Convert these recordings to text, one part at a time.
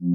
Hi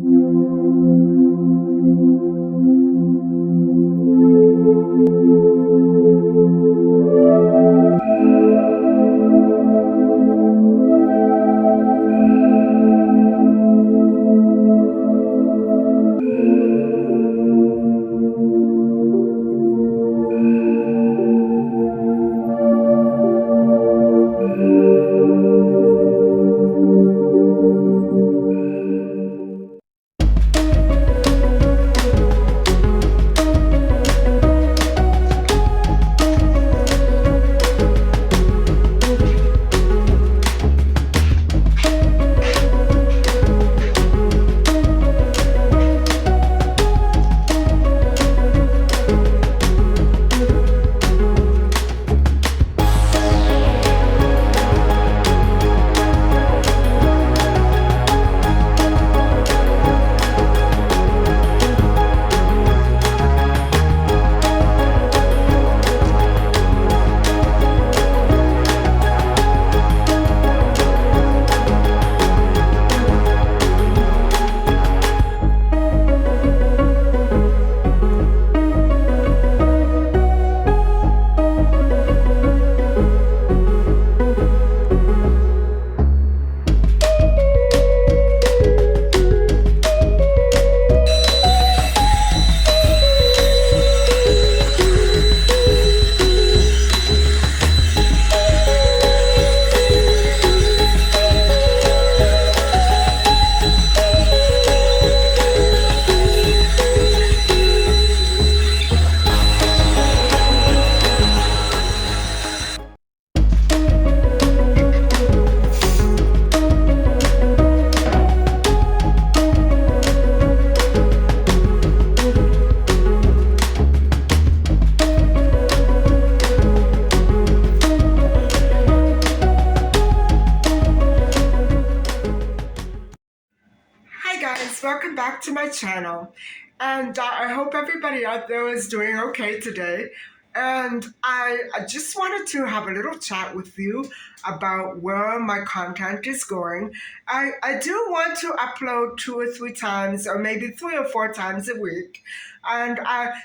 guys, welcome back to my channel. And I hope everybody out there is doing okay today. And I just wanted to have a little chat with you about where my content is going. I do want to upload 2 or 3 times, or maybe 3 or 4 times a week. And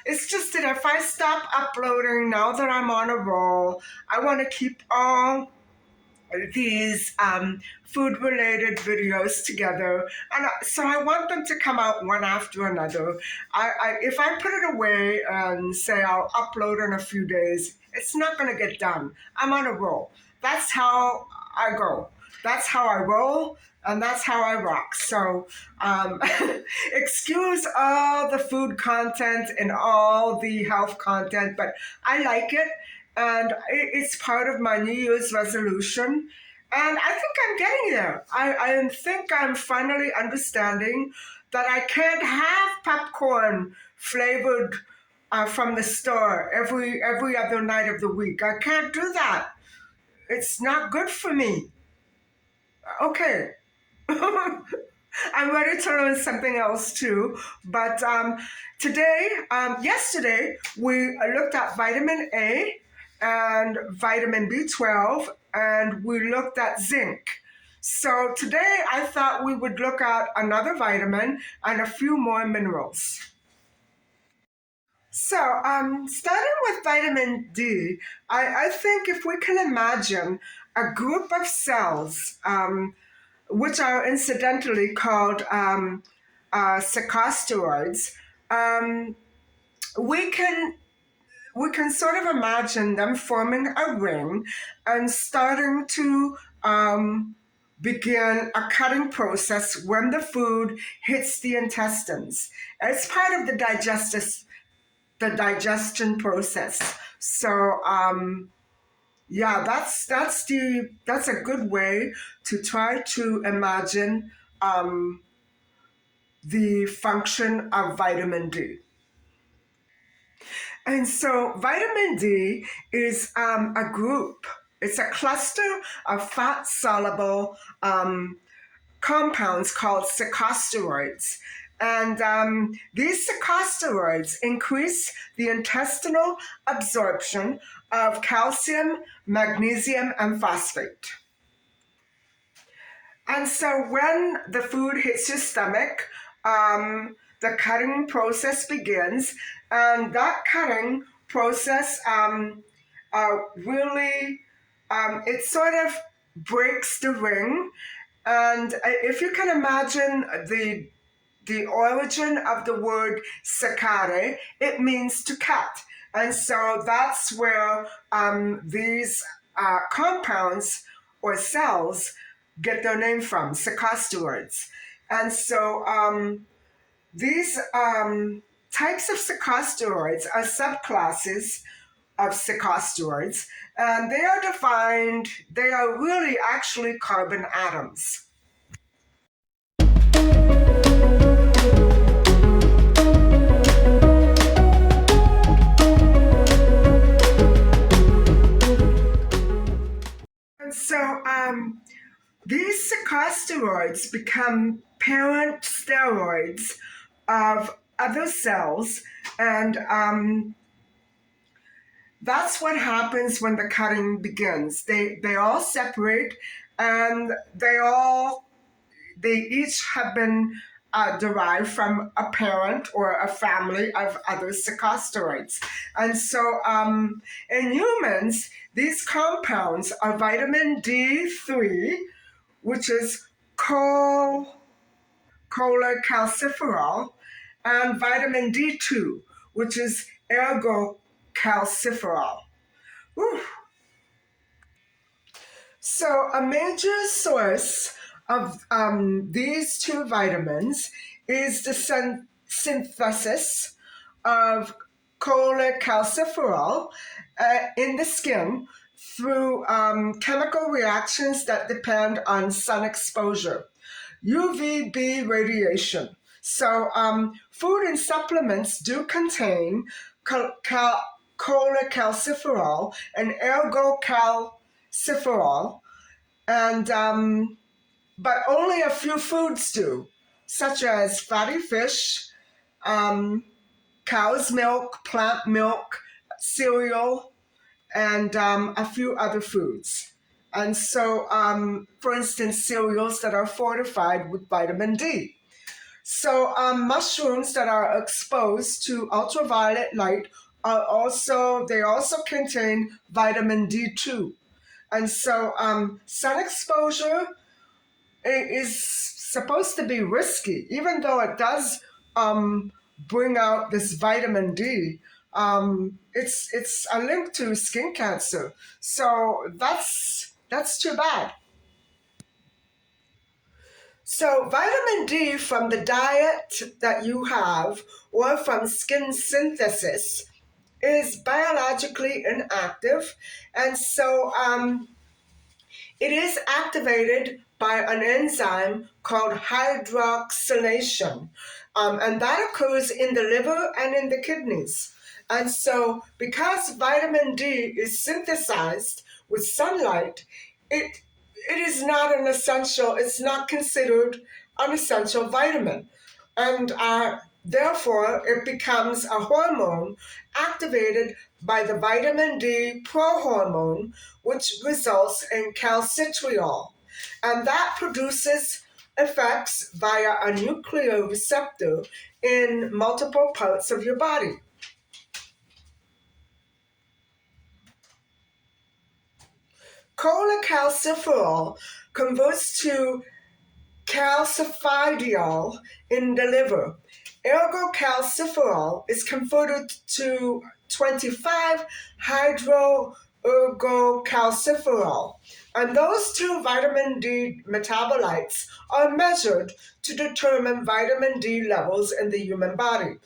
it's just that if I stop uploading now that I'm on a roll, I want to keep all these food-related videos together, and so I want them to come out one after another. If I put it away and say I'll upload in a few days, it's not going to get done. I'm on a roll. That's how I go. That's how I roll, and that's how I rock. So excuse all the food content and all the health content, but I like it, and it's part of my New Year's resolution. And I think I'm getting there. I think I'm finally understanding that I can't have popcorn flavored from the store every other night of the week. I can't do that. It's not good for me. Okay. I'm ready to learn something else too. But yesterday, we looked at vitamin A and vitamin B12, and we looked at zinc. So today, I thought we would look at another vitamin and a few more minerals. So, starting with vitamin D, I think if we can imagine a group of cells, which are incidentally called sequesteroids, um, we can sort of imagine them forming a ring and starting to begin a cutting process when the food hits the intestines. It's part of the digestion process. So yeah, that's a good way to try to imagine the function of vitamin D. And so vitamin D is a group. It's a cluster of fat-soluble compounds called sequesteroids. And these sequesteroids increase the intestinal absorption of calcium, magnesium, and phosphate. And so when the food hits your stomach, the cutting process begins, and that cutting process really it sort of breaks the ring. And if you can imagine the origin of the word saccare, it means to cut. And so that's where these compounds or cells get their name from, saccasteroids. And so these types of saccasteroids are subclasses of saccasteroids, and they are defined, they are really actually carbon atoms. And so these saccasteroids become parent steroids of other cells, and that's what happens when the cutting begins. They all separate, and they each have been derived from a parent or a family of other saccasteroids. And so in humans, these compounds are vitamin D3, which is cholecalciferol, and vitamin D2, which is ergocalciferol. Whew. So, a major source of these two vitamins is the synthesis of cholecalciferol in the skin through chemical reactions that depend on sun exposure, UVB radiation. So, food and supplements do contain cholecalciferol and ergocalciferol, and but only a few foods do, such as fatty fish, um, cow's milk, plant milk, cereal, and a few other foods. And so, for instance, cereals that are fortified with vitamin D. So, mushrooms that are exposed to ultraviolet light they also contain vitamin D2. And so, sun exposure is supposed to be risky, even though it does bring out this vitamin D. It's a link to skin cancer, so that's too bad. So vitamin D from the diet that you have or from skin synthesis is biologically inactive, and so it is activated by an enzyme called hydroxylation, and that occurs in the liver and in the kidneys. And so, because vitamin D is synthesized with sunlight, it it is not an essential. It's not considered an essential vitamin, and therefore it becomes a hormone activated by the vitamin D prohormone, which results in calcitriol, and that produces effects via a nuclear receptor in multiple parts of your body. Cholecalciferol converts to calcifidiol in the liver. Ergocalciferol is converted to 25 hydroergocalciferol. And those two vitamin D metabolites are measured to determine vitamin D levels in the human body.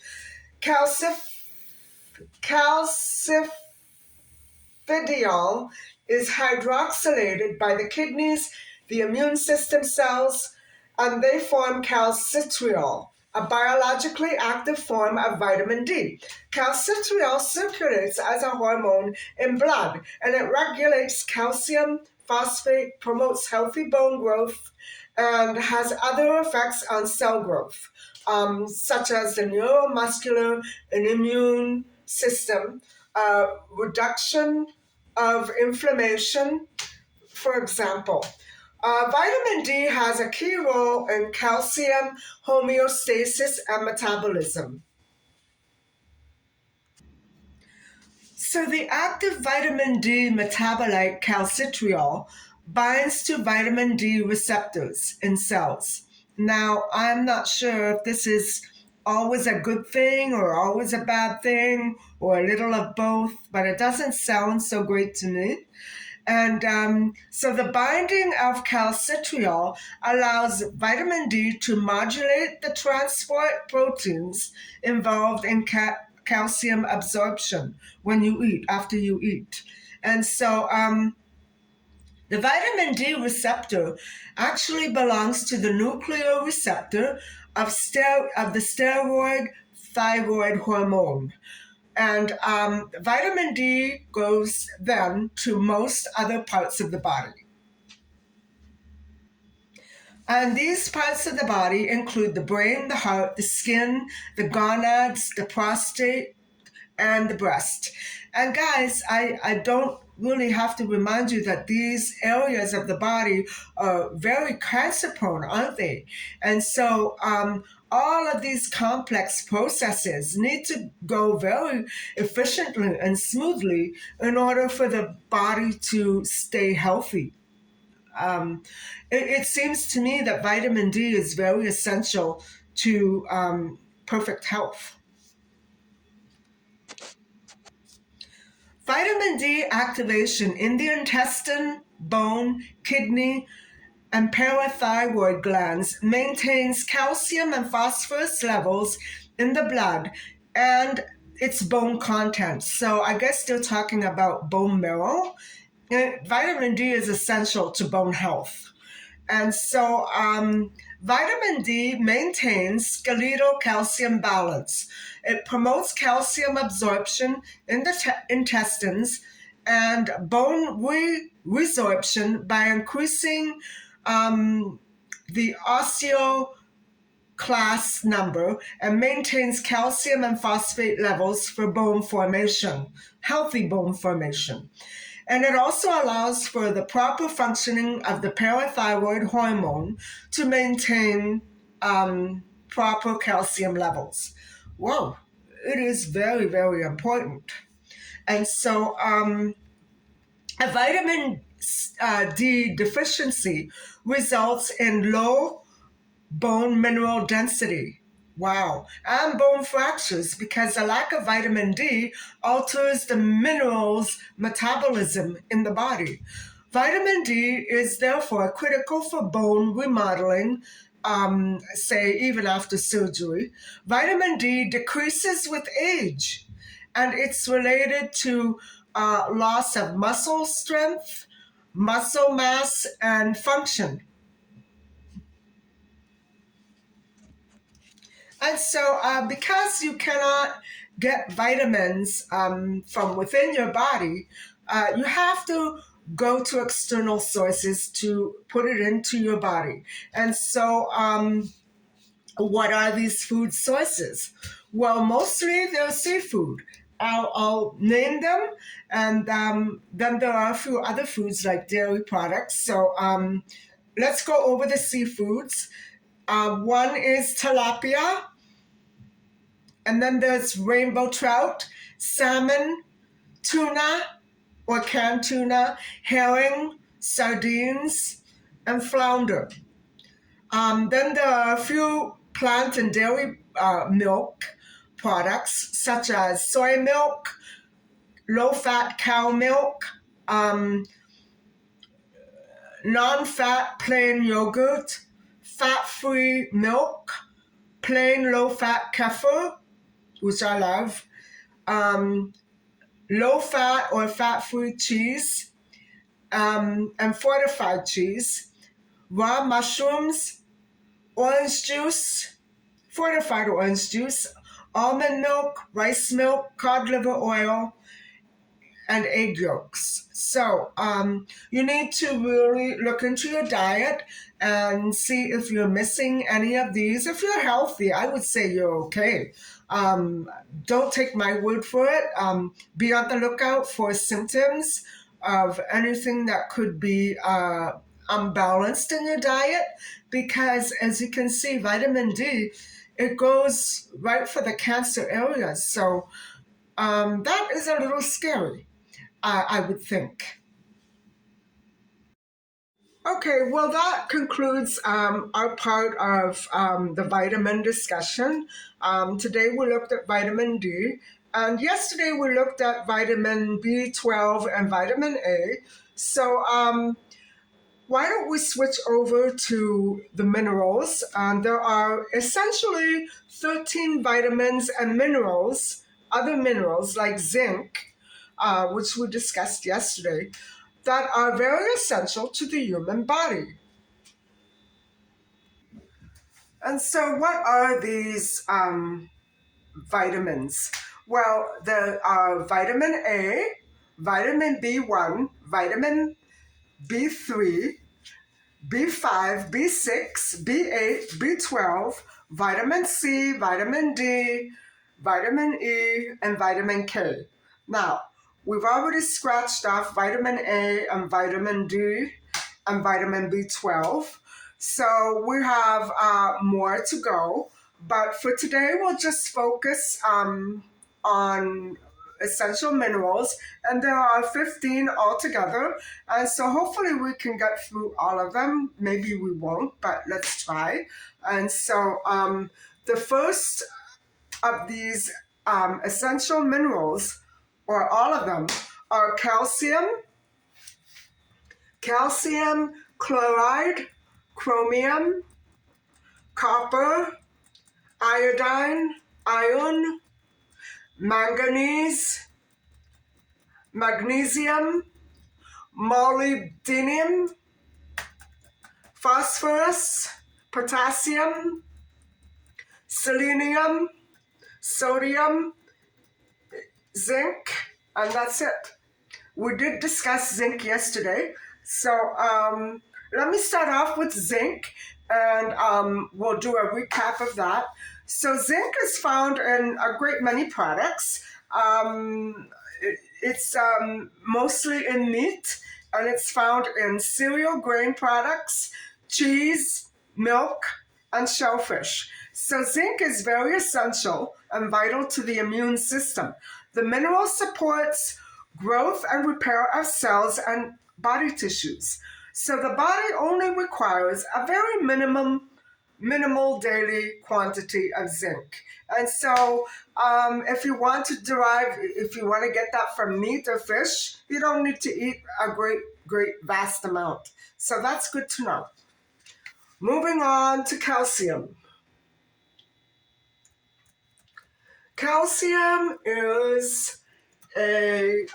Calcifidiol is hydroxylated by the kidneys, the immune system cells, and they form calcitriol, a biologically active form of vitamin D. Calcitriol circulates as a hormone in blood, and it regulates calcium, phosphate, promotes healthy bone growth, and has other effects on cell growth, such as the neuromuscular and immune system, reduction of inflammation, for example. Vitamin D has a key role in calcium homeostasis and metabolism. So, the active vitamin D metabolite calcitriol binds to vitamin D receptors in cells. Now, I'm not sure if this is always a good thing or always a bad thing or a little of both, but it doesn't sound so great to me. And so the binding of calcitriol allows vitamin D to modulate the transport proteins involved in calcium absorption when you eat, after you eat. And so the vitamin D receptor actually belongs to the nuclear receptor of the steroid thyroid hormone. And vitamin D goes then to most other parts of the body. And these parts of the body include the brain, the heart, the skin, the gonads, the prostate, and the breast. And guys, I don't really have to remind you that these areas of the body are very cancer prone, aren't they? And so all of these complex processes need to go very efficiently and smoothly in order for the body to stay healthy. Um, it seems to me that vitamin D is very essential to perfect health. Vitamin D activation in the intestine, bone, kidney, and parathyroid glands maintains calcium and phosphorus levels in the blood and its bone content. So I guess they're talking about bone marrow. Vitamin D is essential to bone health. And so vitamin D maintains skeletal calcium balance. It promotes calcium absorption in the intestines and bone resorption by increasing the osteoclast number and maintains calcium and phosphate levels for bone formation, healthy bone formation. And it also allows for the proper functioning of the parathyroid hormone to maintain proper calcium levels. Whoa, it is very, very important. And so, a vitamin D deficiency results in low bone mineral density. Wow. And bone fractures because the lack of vitamin D alters the minerals metabolism in the body. Vitamin D is therefore critical for bone remodeling, say, even after surgery. Vitamin D decreases with age, and it's related to loss of muscle strength, muscle mass, and function. And so, because you cannot get vitamins from within your body, you have to go to external sources to put it into your body. And so, what are these food sources? Well, mostly they're seafood. I'll name them, and then there are a few other foods like dairy products. So, let's go over the seafoods. One is tilapia, and then there's rainbow trout, salmon, tuna or canned tuna, herring, sardines, and flounder. Then there are a few plant and dairy milk products such as soy milk, low-fat cow milk, non-fat plain yogurt, fat-free milk, plain low-fat kefir, which I love, low fat or fat free cheese, and fortified cheese, raw mushrooms, orange juice, fortified orange juice, almond milk, rice milk, cod liver oil, and egg yolks. So you need to really look into your diet and see if you're missing any of these. If you're healthy, I would say you're okay. Don't take my word for it. Be on the lookout for symptoms of anything that could be unbalanced in your diet, because as you can see, vitamin D, it goes right for the cancer areas. So that is a little scary, I would think. Okay, well, that concludes our part of the vitamin discussion. Today we looked at vitamin D, and yesterday we looked at vitamin B12 and vitamin A. So, why don't we switch over to the minerals? There are essentially 13 vitamins and minerals, other minerals like zinc, which we discussed yesterday, that are very essential to the human body. And so, what are these vitamins? Well, there are vitamin A, vitamin B1, vitamin B3, B5, B6, B8, B12, vitamin C, vitamin D, vitamin E, and vitamin K. Now, we've already scratched off vitamin A and vitamin D and vitamin B12. So we have more to go. But for today, we'll just focus on essential minerals, and there are 15 altogether. And so hopefully we can get through all of them. Maybe we won't, but let's try. And so the first of these essential minerals, or all of them, are calcium, chloride, chromium, copper, iodine, iron, manganese, magnesium, molybdenum, phosphorus, potassium, selenium, sodium, zinc, and that's it. We did discuss zinc yesterday. So let me start off with zinc, and we'll do a recap of that. So zinc is found in a great many products. It's mostly in meat, and it's found in cereal grain products, cheese, milk, and shellfish. So zinc is very essential and vital to the immune system. The mineral supports growth and repair of cells and body tissues. So the body only requires a very minimal daily quantity of zinc. And so if you want to get that from meat or fish, you don't need to eat a great vast amount. So that's good to know. Moving on to calcium. Calcium is a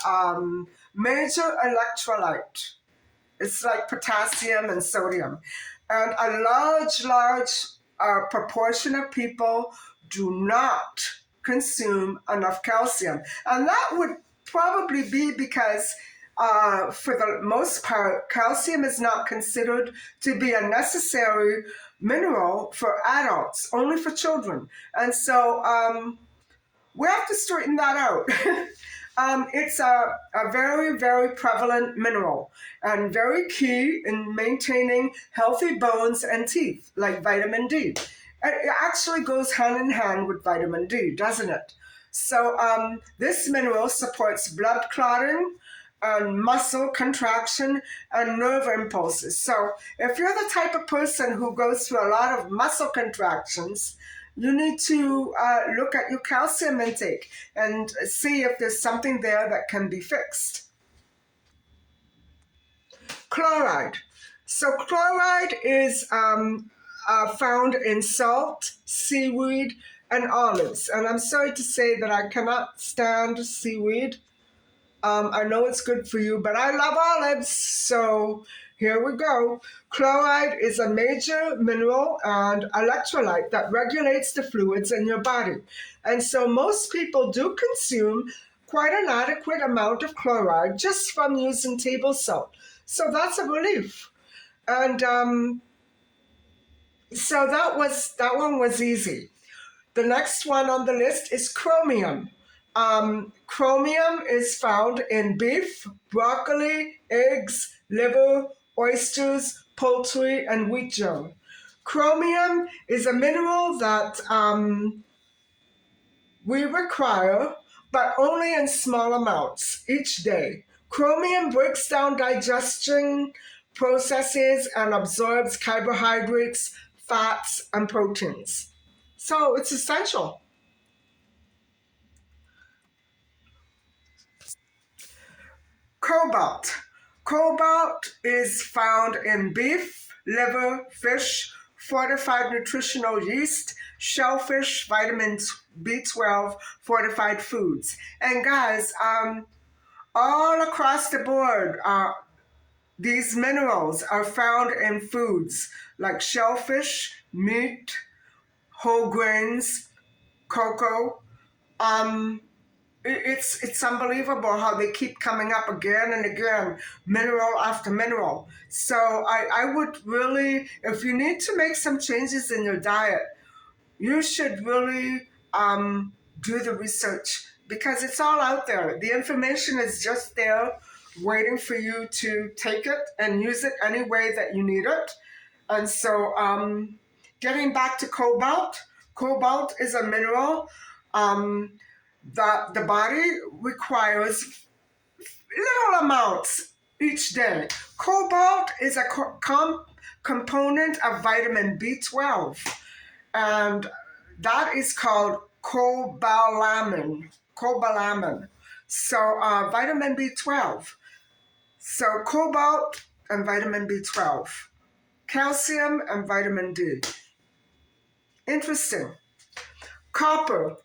major electrolyte. It's like potassium and sodium. And a large proportion of people do not consume enough calcium. And that would probably be because, for the most part, calcium is not considered to be a necessary mineral for adults, only for children. And so we have to straighten that out. It's a very prevalent mineral and very key in maintaining healthy bones and teeth, like vitamin D. It actually goes hand in hand with vitamin D, doesn't it? So this mineral supports blood clotting and muscle contraction and nerve impulses. So if you're the type of person who goes through a lot of muscle contractions, you need to look at your calcium intake and see if there's something there that can be fixed. Chloride. So chloride is found in salt, seaweed, and olives. And I'm sorry to say that I cannot stand seaweed. I know it's good for you, but I love olives, so here we go. Chloride is a major mineral and electrolyte that regulates the fluids in your body. And so most people do consume quite an adequate amount of chloride just from using table salt. So that's a relief. And so that one was easy. The next one on the list is chromium. Chromium is found in beef, broccoli, eggs, liver, oysters, poultry, and wheat germ. Chromium is a mineral that we require, but only in small amounts each day. Chromium breaks down digestion processes and absorbs carbohydrates, fats, and proteins. So it's essential. Cobalt. Cobalt is found in beef, liver, fish, fortified nutritional yeast, shellfish, vitamins B12, fortified foods. And guys, all across the board, these minerals are found in foods like shellfish, meat, whole grains, cocoa. Um, it's unbelievable how they keep coming up again and again, mineral after mineral. So I would really, if you need to make some changes in your diet, you should really do the research because it's all out there. The information is just there waiting for you to take it and use it any way that you need it. And so, getting back to cobalt, cobalt is a mineral um, that the body requires little amounts each day. Cobalt is a component of vitamin B12, and that is called cobalamin. Cobalamin. So, vitamin B12. So, cobalt and vitamin B12, calcium and vitamin D. Interesting. Copper.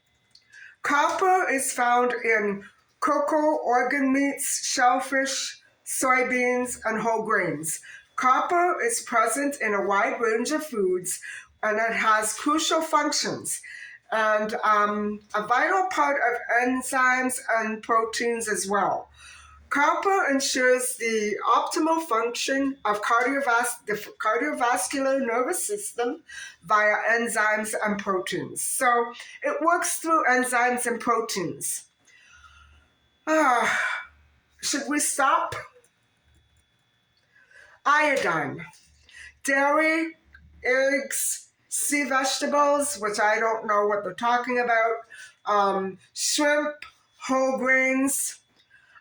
Copper is found in cocoa, organ meats, shellfish, soybeans, and whole grains. Copper is present in a wide range of foods and it has crucial functions and a vital part of enzymes and proteins as well. Copper ensures the optimal function of the cardiovascular nervous system via enzymes and proteins. So it works through enzymes and proteins. Should we stop? Iodine. Dairy, eggs, sea vegetables, which I don't know what they're talking about, shrimp, whole grains.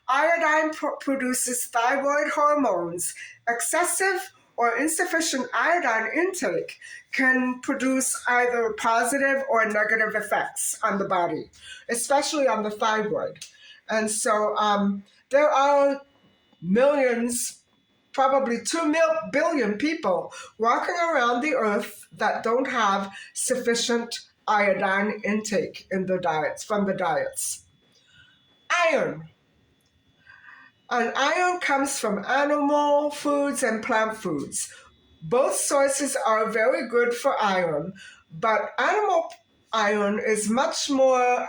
Iodine produces thyroid hormones. Excessive or insufficient iodine intake can produce either positive or negative effects on the body, especially on the thyroid. And so there are millions, probably 2 billion people walking around the earth that don't have sufficient iodine intake in their diets, from the diets. Iron. And iron comes from animal foods and plant foods. Both sources are very good for iron, but animal iron is much more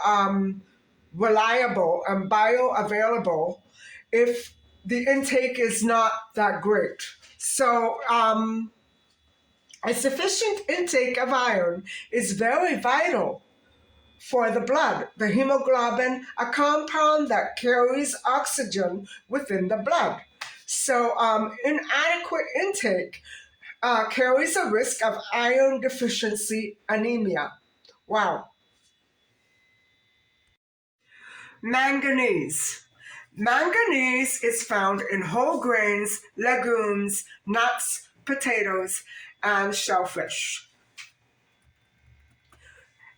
reliable and bioavailable if the intake is not that great. So, a sufficient intake of iron is very vital for the blood, the hemoglobin, a compound that carries oxygen within the blood. So, inadequate intake carries a risk of iron deficiency anemia. Wow. Manganese. Manganese is found in whole grains, legumes, nuts, potatoes, and shellfish.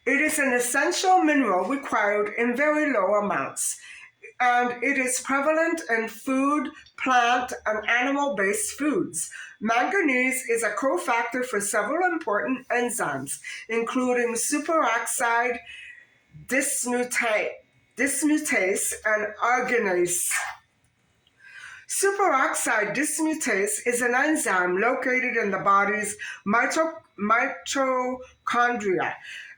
It is an essential mineral required in very low amounts, and it is prevalent in food, plant, and animal-based foods. Manganese is a cofactor for several important enzymes, including superoxide dismutase, and arginase. Superoxide dismutase is an enzyme located in the body's mitochondria,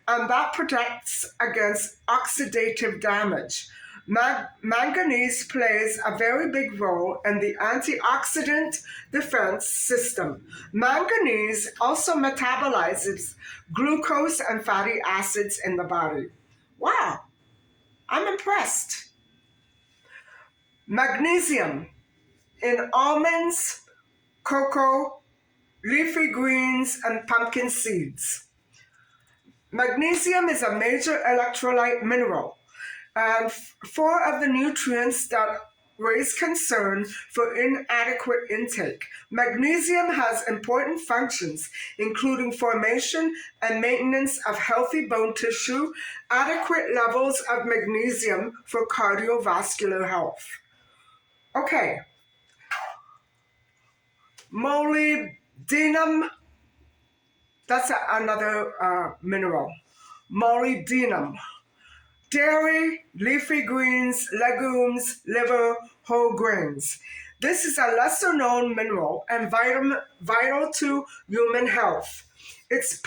and that protects against oxidative damage. Manganese plays a very big role in the antioxidant defense system. Manganese also metabolizes glucose and fatty acids in the body. Wow, I'm impressed. Magnesium in almonds, cocoa, leafy greens, and pumpkin seeds. Magnesium is a major electrolyte mineral, and four of the nutrients that raise concern for inadequate intake. Magnesium has important functions, including formation and maintenance of healthy bone tissue, adequate levels of magnesium for cardiovascular health. Okay, molybdenum, that's another mineral. Molybdenum. Dairy, leafy greens, legumes, liver, whole grains. This is a lesser known mineral and vital to human health. It is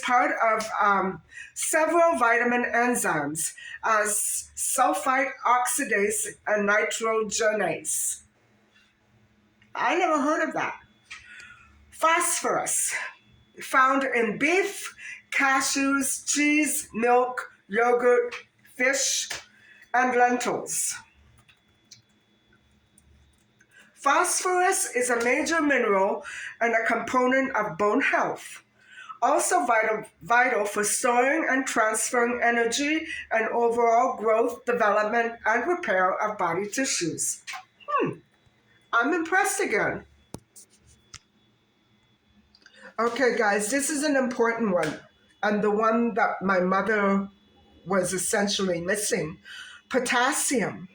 part of several vitamin enzymes as sulfite oxidase and nitrogenase. I never heard of that. Phosphorus, found in beef, cashews, cheese, milk, yogurt, fish, and lentils. Phosphorus is a major mineral and a component of bone health. Also vital for storing and transferring energy and overall growth, development, and repair of body tissues. I'm impressed again. Okay, guys, this is an important one, and the one that my mother was essentially missing. Potassium.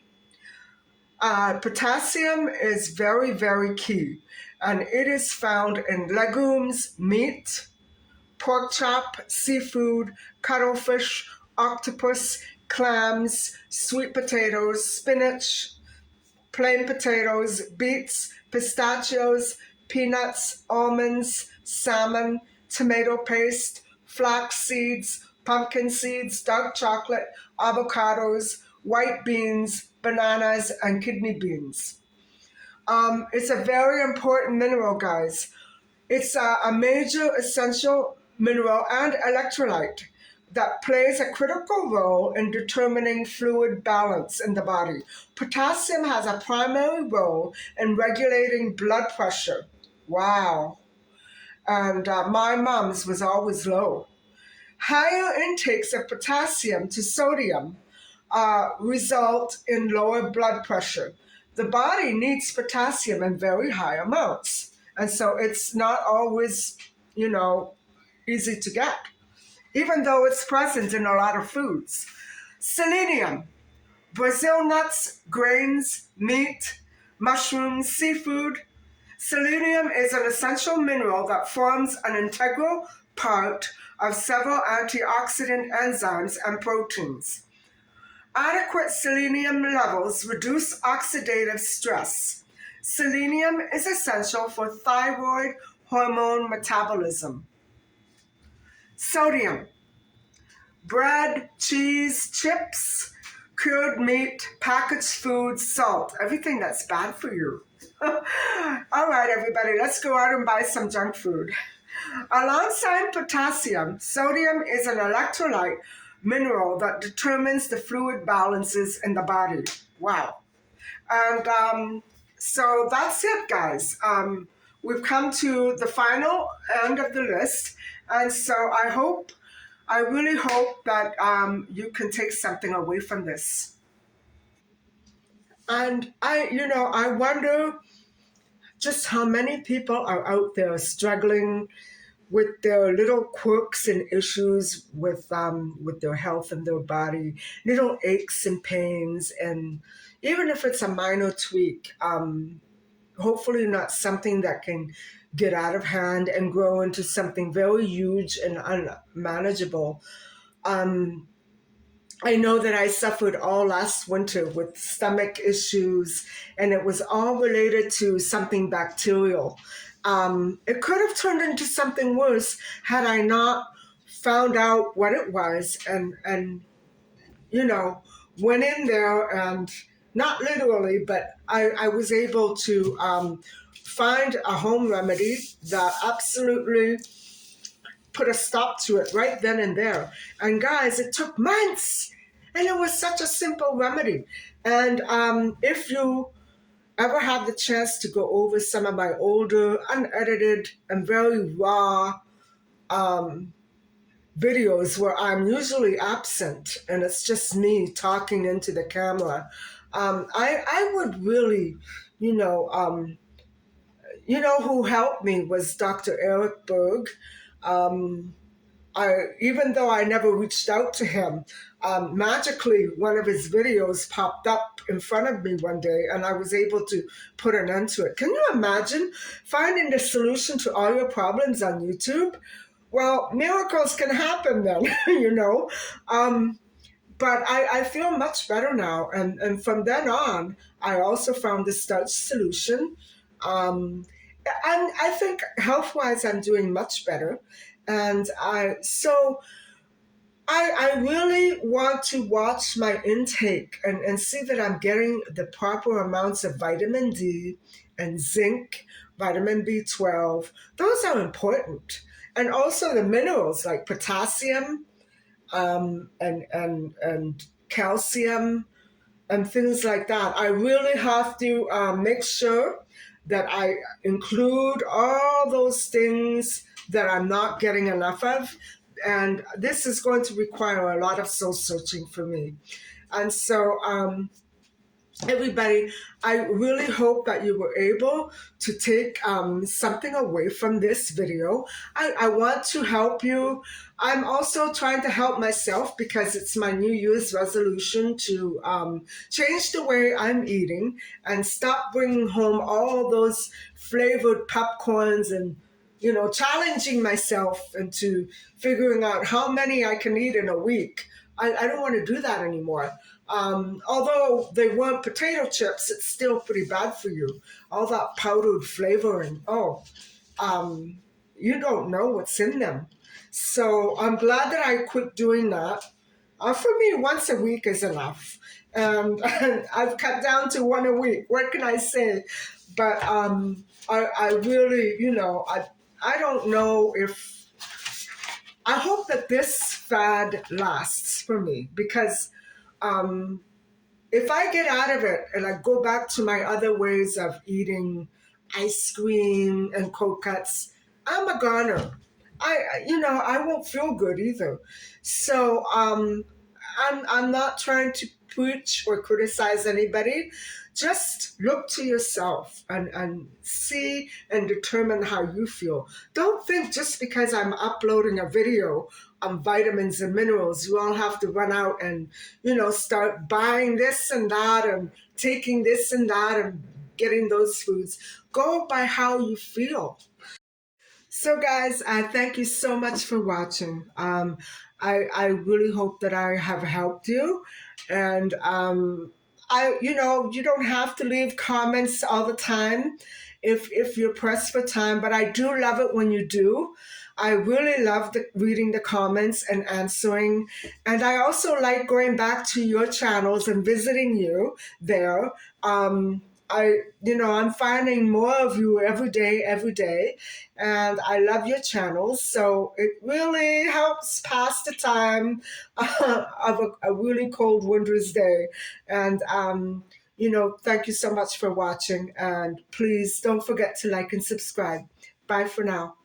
Potassium is very, very key, and it is found in legumes, meat, pork chop, seafood, cuttlefish, octopus, clams, sweet potatoes, spinach, plain potatoes, beets, pistachios, peanuts, almonds, salmon, tomato paste, flax seeds, pumpkin seeds, dark chocolate, avocados, white beans, bananas, and kidney beans. It's a very important mineral, guys. It's a major essential mineral and electrolyte that plays a critical role in determining fluid balance in the body. Potassium has a primary role in regulating blood pressure. Wow. And my mom's was always low. Higher intakes of potassium to sodium result in lower blood pressure. The body needs potassium in very high amounts. And so it's not always, easy to get, even though it's present in a lot of foods. Selenium, Brazil nuts, grains, meat, mushrooms, seafood. Selenium is an essential mineral that forms an integral part of several antioxidant enzymes and proteins. Adequate selenium levels reduce oxidative stress. Selenium is essential for thyroid hormone metabolism. Sodium, bread, cheese, chips, cured meat, packaged foods, salt, everything that's bad for you. All right, everybody, let's go out and buy some junk food. Alongside potassium, sodium is an electrolyte mineral that determines the fluid balances in the body. Wow. And so that's it, guys. We've come to the final end of the list. And so I really hope that you can take something away from this. And I wonder just how many people are out there struggling with their little quirks and issues with their health and their body, little aches and pains, and even if it's a minor tweak, hopefully not something that can get out of hand and grow into something very huge and unmanageable. Um, I know that I suffered all last winter with stomach issues, and it was all related to something bacterial. It could have turned into something worse had I not found out what it was and went in there and not literally, but I was able to find a home remedy that absolutely put a stop to it right then and there. And guys, it took months, and it was such a simple remedy. And if you ever have the chance to go over some of my older, unedited, and very raw um, videos where I'm usually absent and it's just me talking into the camera, I would really, you know, who helped me was Dr. Eric Berg. Um, even though I never reached out to him, magically one of his videos popped up in front of me one day and I was able to put an end to it. Can you imagine finding the solution to all your problems on YouTube? Well, miracles can happen then, you know. Um, but I feel much better now. And from then on, I also found the starch solution. Um, and I think health wise, I'm doing much better. And I really want to watch my intake and see that I'm getting the proper amounts of vitamin D and zinc, vitamin B12. Those are important. And also the minerals like potassium, and calcium and things like that. I really have to make sure that I include all those things that I'm not getting enough of. And this is going to require a lot of soul searching for me. And so, everybody, I really hope that you were able to take something away from this video. I want to help you. I'm also trying to help myself because it's my New Year's resolution to change the way I'm eating and stop bringing home all those flavored popcorns and challenging myself into figuring out how many I can eat in a week. I don't want to do that anymore. Although they weren't potato chips, it's still pretty bad for you. All that powdered flavoring. Oh, you don't know what's in them. So I'm glad that I quit doing that. For me, once a week is enough. And I've cut down to one a week. What can I say? But I really, I don't know if I hope that this fad lasts for me because um, if I get out of it and I go back to my other ways of eating ice cream and cold cuts, I'm a goner. I won't feel good either. So I'm not trying to preach or criticize anybody. Just look to yourself and see and determine how you feel. Don't think just because I'm uploading a video on vitamins and minerals, you all have to run out and, start buying this and that and taking this and that and getting those foods. Go by how you feel. So, guys, I thank you so much for watching. I really hope that I have helped you, and you don't have to leave comments all the time if you're pressed for time, but I do love it when you do. I really love reading the comments and answering, and I also like going back to your channels and visiting you there. I'm finding more of you every day, and I love your channels. So it really helps pass the time of a really cold winter's day. And, thank you so much for watching. And please don't forget to like and subscribe. Bye for now.